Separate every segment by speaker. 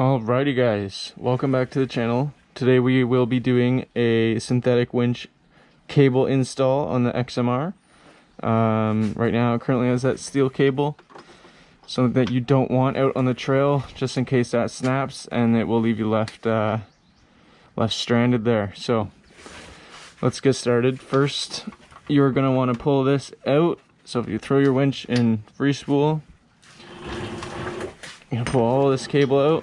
Speaker 1: Alrighty guys, welcome back to the channel. Today we will be doing a synthetic winch cable install on the XMR. Right now it currently has that steel cable, something that you don't want out on the trail just in case that snaps and it will leave you left stranded there. So let's get started. First you're going to want to pull this out. So if you throw your winch in free spool, you're going to pull all this cable out.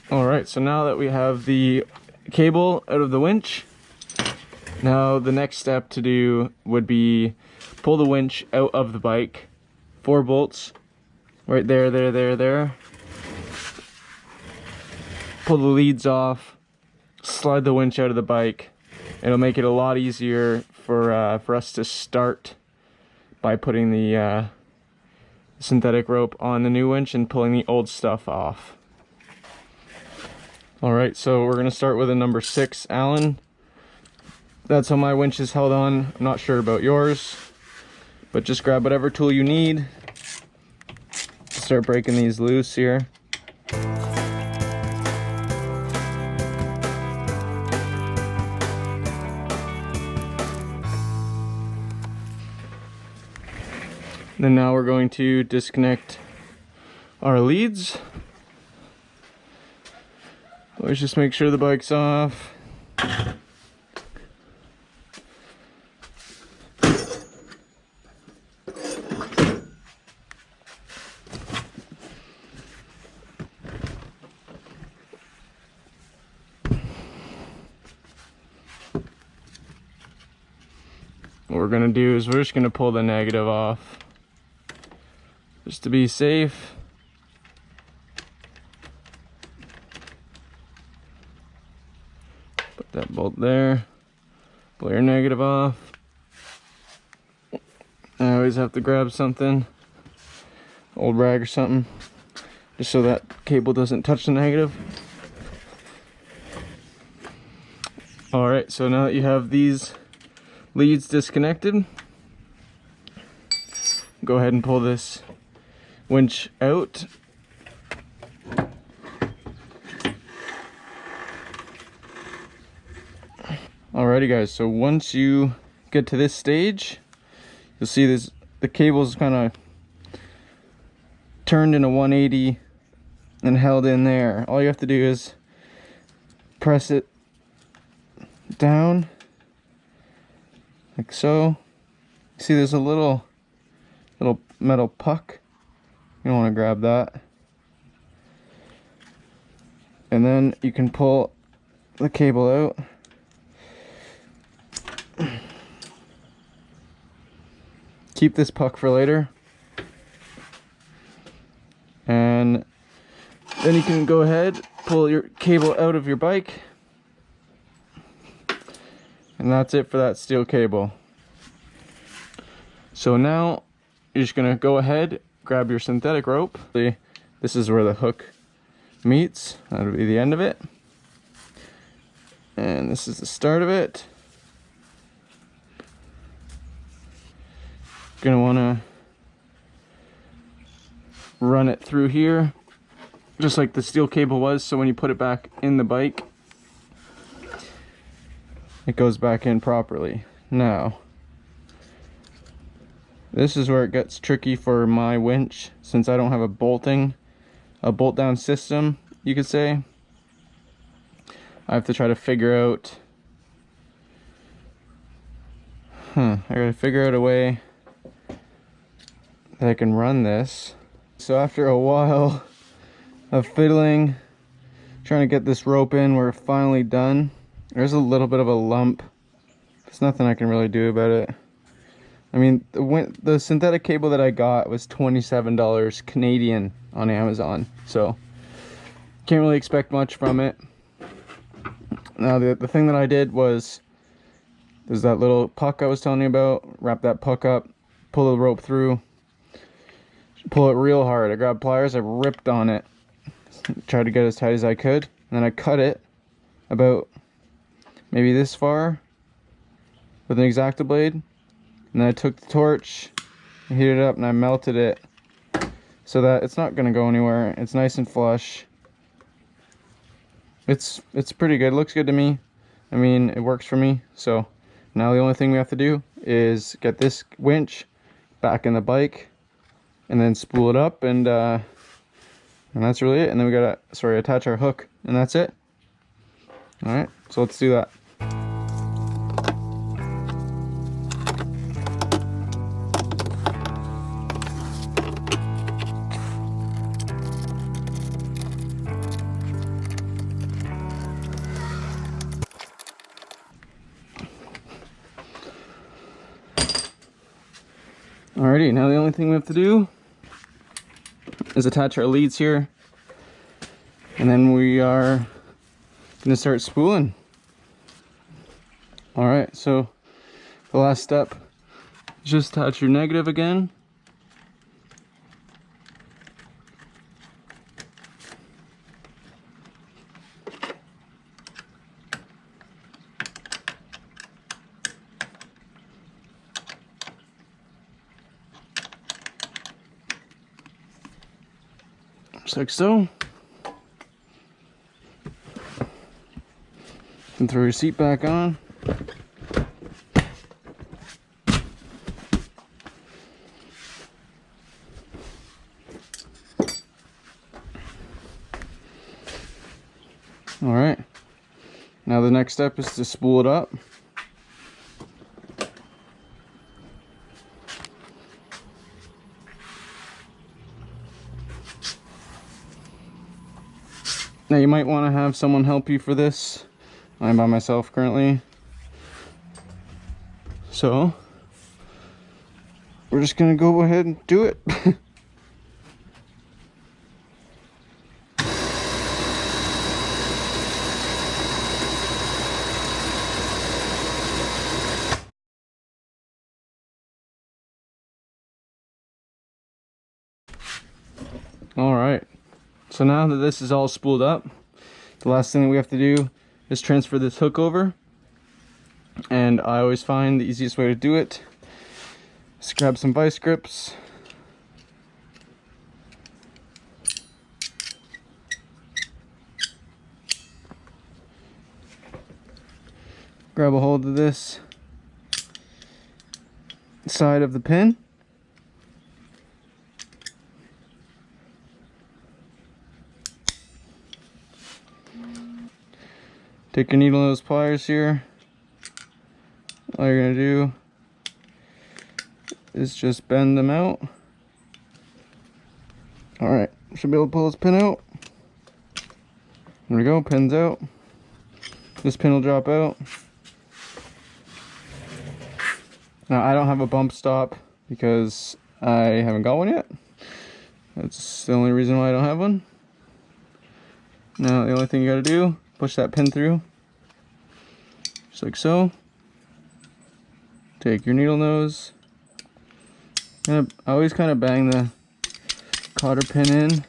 Speaker 1: Alright, so now that we have the cable out of the winch, now the next step to do would be pull the winch out of the bike. 4 bolts, right there. Pull the leads off, slide the winch out of the bike. It'll make it a lot easier for us to start by putting the synthetic rope on the new winch and pulling the old stuff off. Alright, so we're going to start with a number 6 Allen. That's how my winch is held on. I'm not sure about yours, but just grab whatever tool you need. Start breaking these loose here. Then now we're going to disconnect our leads. Always just make sure the bike's off. What we're gonna do is we're just gonna pull the negative off, just to be safe. Put that bolt there, pull your negative off. I always have to grab something, old rag or something, just so that cable doesn't touch the negative. Alright, so now that you have these leads disconnected, go ahead and pull this winch out. Alrighty guys, so once you get to this stage, you'll see this, the cable's kind of turned in a 180 and held in there. All you have to do is press it down like so. See, there's a little metal puck. You don't want to grab that. And then you can pull the cable out. Keep this puck for later. And then you can go ahead, pull your cable out of your bike. And that's it for that steel cable. So now you're just gonna go ahead, grab your synthetic rope. This is where the hook meets. That'll be the end of it. And this is the start of it. Gonna wanna run it through here, just like the steel cable was, so when you put it back in the bike, it goes back in properly. Now, this is where it gets tricky for my winch, since I don't have a bolt down system, you could say. I have to try to figure out, I gotta figure out a way that I can run this. So after a while of fiddling, trying to get this rope in, we're finally done. There's a little bit of a lump. There's nothing I can really do about it. I mean, the synthetic cable that I got was $27 Canadian on Amazon, so can't really expect much from it. Now the thing that I did was, there's that little puck I was telling you about. Wrap that puck up, pull the rope through, pull it real hard. I grabbed pliers, I ripped on it, tried to get as tight as I could, and then I cut it about maybe this far, with an X-Acto blade, and then I took the torch, heated it up, and I melted it so that it's not gonna go anywhere. It's nice and flush. It's pretty good. It looks good to me. I mean, it works for me. So now the only thing we have to do is get this winch back in the bike and then spool it up, and that's really it. And then we gotta attach our hook, and that's it. All right, so let's do that. Alrighty, now the only thing we have to do is attach our leads here, and then we are gonna start spooling. Alright, so the last step is just attach your negative again. Just like so. And throw your seat back on. All right. Now the next step is to spool it up. Now you might want to have someone help you for this. I'm by myself currently. So we're just gonna go ahead and do it. All right. So now that this is all spooled up, the last thing that we have to do is transfer this hook over. And I always find the easiest way to do it is grab some vice grips, grab a hold of this side of the pin, take your needle nose pliers here. All you're gonna do is just bend them out. All right, should be able to pull this pin out. There we go, pin's out. This pin will drop out. Now I don't have a bump stop because I haven't got one yet. That's the only reason why I don't have one. Now the only thing you gotta do, push that pin through, just like so. Take your needle nose. I always kind of bang the cotter pin in,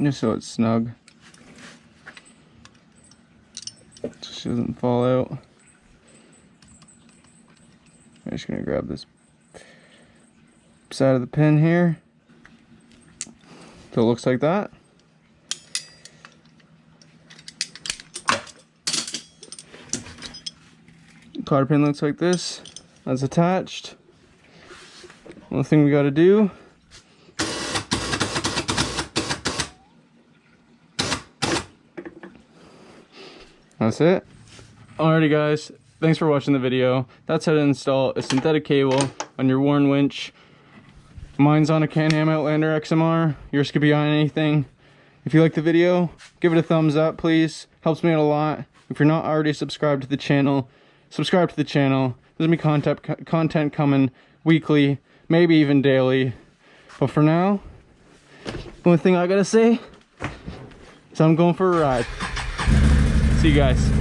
Speaker 1: just so it's snug, so she doesn't fall out. I'm just gonna grab this side of the pin here, so it looks like that. Cotter pin looks like this. That's attached. Only thing we got to do that's it. Alrighty guys, thanks for watching the video. That's how to install a synthetic cable on your Warn winch. Mine's on a Can-Am Outlander XMR. Yours could be on anything. If you like the video, give it a thumbs up please. Helps me out a lot. If you're not already subscribed to the channel, subscribe to the channel. There's gonna be content coming weekly, maybe even daily. But for now, the only thing I gotta say is I'm going for a ride. See you guys.